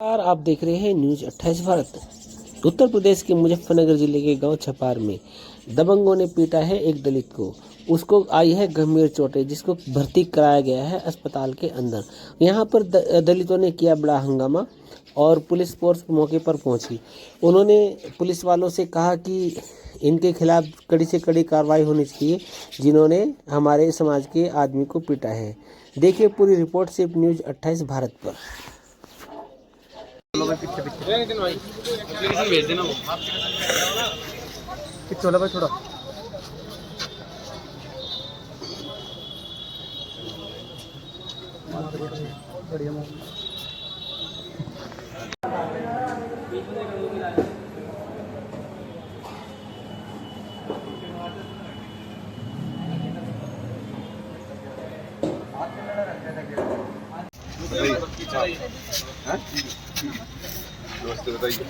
यार आप देख रहे हैं न्यूज 28 भारत। उत्तर प्रदेश के मुजफ्फरनगर जिले के गांव छपार में दबंगों ने पीटा है एक दलित को। उसको आई है गंभीर चोटें, जिसको भर्ती कराया गया है अस्पताल के अंदर। यहां पर दलितों ने किया बड़ा हंगामा और पुलिस फोर्स मौके पर पहुंची। उन्होंने पुलिस वालों से कहा कि इनके खिलाफ कड़ी से कड़ी कार्रवाई होनी चाहिए, जिन्होंने हमारे समाज के आदमी को पीटा है। देखिए पूरी रिपोर्ट सिर्फ न्यूज 28 भारत पर। भेज देना वो चलो भाई थोड़ा बढ़िया नमस्ते, बताइए।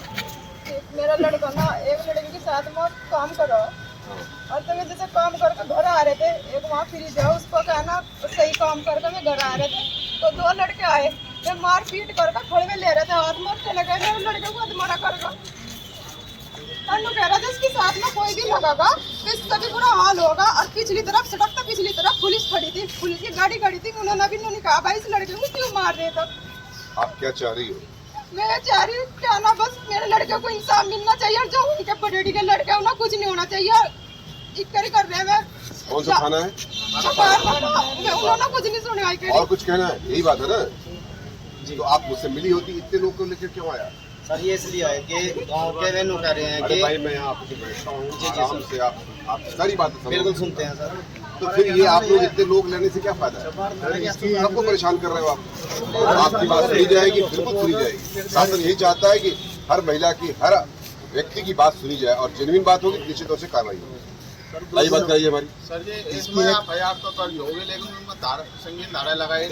मेरा लड़का ना एक लड़के के साथ में काम करो और तो मैं जैसे काम करके घर आ रहे थे, एक वहाँ फ्री जाओ उसको कहना सही काम करके मैं घर आ रहे थे तो दो लड़के आए, मैं मार पीट करके खड़े में ले रहे थे, हाथ मार चले गए, मेरे लड़के को मरा करगा। अन्नू कह रहा था इसके साथ में कोई भी लगागा तो इसका भी बुरा हाल होगा। और पिछली तरफ सड़क तो पिछली तरफ पुलिस खड़ी थी, पुलिस की गाड़ी खड़ी थी, उन्होंने भी नहीं कहा भाई इस लड़के को क्यों मार रहे थे। आप क्या चाह रही हो? मैं चाह रही हूँ क्या ना, बस मेरे लड़के को इंसाफ मिलना चाहिए और जो उनके पडेड़ी के लड़के हैं उन्हें कुछ नहीं होना चाहिए। इक्करी कर रहे हैं। कौन सा थाना है? उन्होंने कुछ नहीं सुना। और कुछ कहना है? यही बात है ना। तो आप मुझसे मिली होती, इतने लोग को लेकर क्यों आया? सर ये इसलिए है कि गांव के रेनू कह रहे हैं अरे कि भाई मैं यहाँ आपसे बैठता हूँ, आराम से आप सारी बातें बिल्कुल सुनते हैं सर। तो फिर ये आप लोग इतने लोग लेने से क्या फायदा है? सबको परेशान कर रहे हो आप। आपकी बात सुनी जाएगी, बिल्कुल सुनी जाएगी। शासन यही चाहता है कि हर महिला की, हर व्यक्ति की बात सुनी जाए और जेन्युइन बात होगी निश्चित तौर से कार्रवाई होगी। सही बात करिए हमारी। सर जी इसमें आप हयार तो कर होगी, लेकिन उनमें संगीन धारा लगाई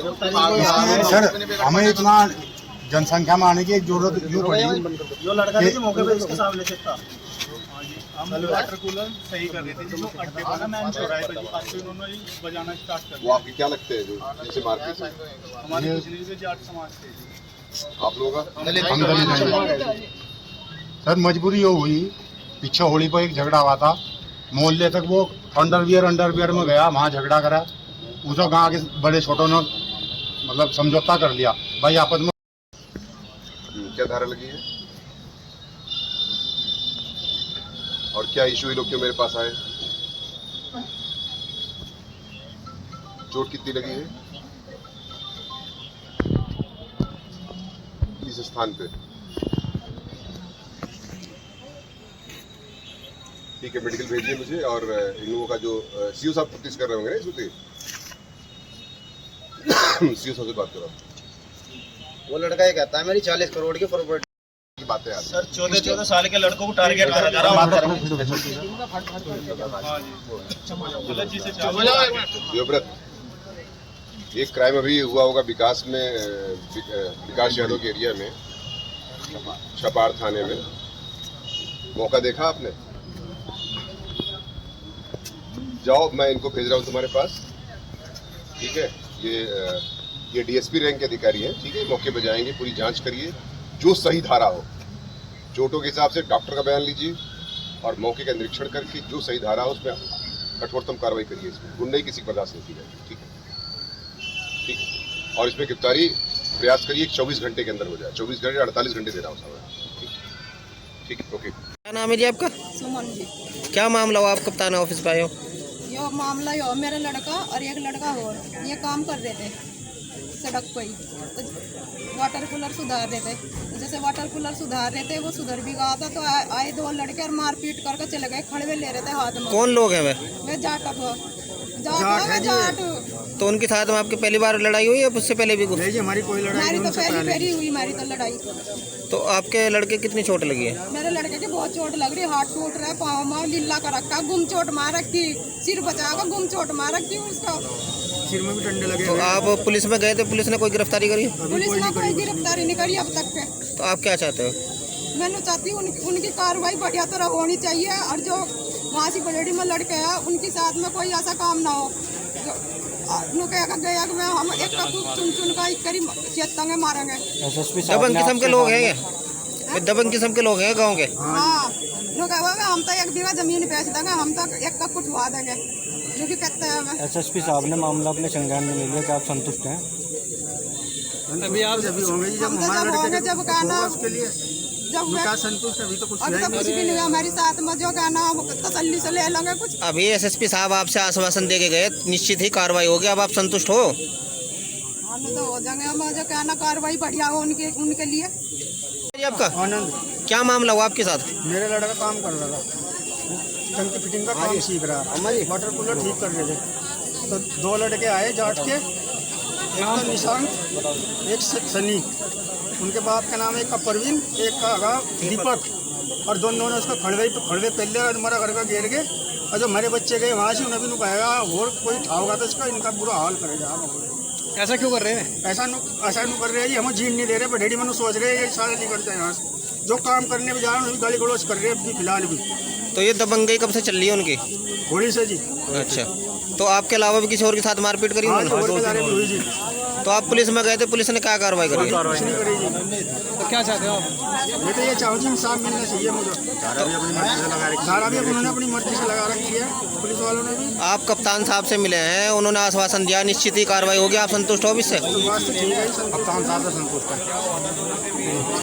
सर हमें इतना जनसंख्या में आने की एक जरूरत जो पड़ी। जो लड़का था मौके पे इसके सामने से था। हम वाटर कूलर सही कर रहे थे, जो अड्डे पर ना मैन चौराहे पे उन्होंने बजाना स्टार्ट कर वो आपके क्या लगते हैं जो जिनसे मारपीट हुई? हमारे पिछले से जाट समाज थे। आप लोगों का सर मजबूरी हो हुई, पीछे होली पर एक झगड़ा हुआ था, मोहल्ले तक वो अंडरवियर में गया, वहाँ झगड़ा करा, उसे गाँव के बड़े छोटों ने मतलब समझौता कर लिया भाई आपस में। क्या धारा लगी है और क्या इशू है? लोग क्यों मेरे पास आए? चोट कितनी लगी है? किस स्थान पे? ठीक है, मेडिकल भेजिए मुझे। और इन लोगों का जो सीओ साहब प्रैक्टिस कर रहे होंगे ना इस वक्त, सीओ साहब से बात करो। वो लड़का ये कहता है मेरी 40 करोड़ की प्रॉपर्टी की बातें आती सर 14 साल के लड़कों को टारगेट करा जा रहा है। देवव्रत, एक क्राइम अभी हुआ होगा विकास में, विकास यादव के एरिया में, छपार थाने में। मौका देखा आपने? जाओ, मैं इनको भेज रहा हूँ तुम्हारे पास, ठीक है? ये डीएसपी रैंक के अधिकारी हैं, ठीक है? मौके पर जाएंगे, पूरी जांच करिए, जो सही धारा हो, चोटों के हिसाब से डॉक्टर का बयान लीजिए और मौके का निरीक्षण करके जो सही धारा हो उसमें कठोरतम कार्रवाई करिए। इसमें गुंडाई किसी को बर्दाश्त नहीं की जाएगी, ठीक है? ठीक है। और इसमें गिरफ्तारी प्रयास करिए 24 घंटे के अंदर हो जाए। 24 घंटे 48 घंटे दे रहा हूँ समय, ठीक है? ओके। क्या नाम है जी आपका? सुमन जी। क्या मामला हुआ? आप कप्तान ऑफिस पे आए हो? यो मामला यो मेरा लड़का और एक लड़का और ये काम कर रहे थे सड़क पर ही, तो वाटर कूलर सुधार रहे थे। जैसे वाटर कूलर सुधार रहे थे, वो सुधर भी गया था तो आए दो लड़के और मार पीट करके चले गए, खड़े में ले रहे थे हाथ में। कौन लोग हैं वे? मैं जाट। तो उनके साथ में आपकी पहली बार लड़ाई हुई या उससे पहले भी कुछ? नहीं जी हमारी कोई लड़ाई हमारी तो पहली हुई, हमारी तो लड़ाई। तो आपके लड़के कितनी चोट लगी है? मेरे लड़के की बहुत चोट लग रही, हाथ टूट रहा है, पाँव में लीला कर रखा, गुम चोट मार रखी, सिर बचाकर गुम चोट मार रखी उसका, सिर में भी डंडे लगे। तो आप पुलिस में गए थे, पुलिस ने कोई गिरफ्तारी करी? पुलिस ने कोई गिरफ्तारी नहीं करी अब तक के। तो आप क्या चाहते हो? मैं चाहती हूँ उनकी कार्रवाई बढ़िया तरह होनी चाहिए और जो वहाँ से बलेडी में लड़के हैं उनके साथ में कोई ऐसा काम ना हो। गया हम एक चुन चुन का एक करी मारेंगे। एसएसपी साहब दबंग ने किस्म के आपसे लोग हैं मामला- ये दबंग किस्म के लोग हैं गांव के। हाँ जो कहा हुआ, हम तो 1 बीघा जमीन बेच देंगे, हम तो 1 कप उठवा देंगे, जो भी कहते हैं हमें। एसएसपी साहब ने मामला अपने संज्ञान में ले लिया, क्या आप संतुष्ट हैं? अभी आप जब होंगे जी, जब हम तो हमारे जब होंगे, लड़के जब कहना उसके लिए जब मैं क्या संतुष्ट अभी तो कुछ अभी तो कुछ भी नहीं हुआ हमारे साथ में, जो कहना हम तसल्ली से ले लेंगे कुछ। अभी एसएसपी साहब आपसे आश्वासन दे के गए, निश्चित ही कार्रवाई होगी, अब आप संतुष्ट हो? हम तो हो जाएंगे, हम जो कहना कार्रवाई बढ़िया हो उनके लिए। जी आपका आनंद। क्या मामला हुआ आपके साथ? मेरे लड़का काम कर रहा था, टंकी फिटिंग का काम सीख रहा, वाटर कूलर ठीक कर रहे थे, तो 2 लड़के आए जाट के, एक का निशांत, एक सनी, उनके बाप का नाम एक का परवीन, एक का आगा दीपक, और दोनों ने उसको खड़वे पहले और हमारा घर का घेर के, और जो हमारे बच्चे गए वहाँ से उन्हें भी कहेगा और कोई ठाओगा तो इसका इनका बुरा हाल करेगा। ऐसा क्यों कर रहे हैं? ऐसा नहीं कर रहे हैं जी, हम जीन नहीं दे रहे, बडेड़ी मनु सोच रहे हैं ये सारे नहीं करते यहाँ से, जो काम करने में जा रहे हैं गाली गलौज कर रहे हैं अभी फिलहाल भी। तो ये दबंगई कब से चल रही है उनकी? होली से जी। अच्छा, तो आपके अलावा भी किसी और के साथ मारपीट करी हाँ, उन्होंने? और बाजारे में हुई जी। तो आप पुलिस में गए थे, पुलिस ने क्या कार्रवाई करी? कुछ नहीं करी जी। तो क्या चाहते हो आप? मैं तो ये चाहूँ जी इंसाफ मिलना चाहिए मुझे। धारा भी उन्होंने अपनी मर्जी से लगा रखी है, पुलिस वालों ने भी। आप कप्तान साहब से मिले हैं, उन्होंने आश्वासन दिया निश्चित ही कार्रवाई होगी, आप संतुष्ट हो इससे? तो वास्ते ठीक है, कप्तान साहब से संतुष्ट है।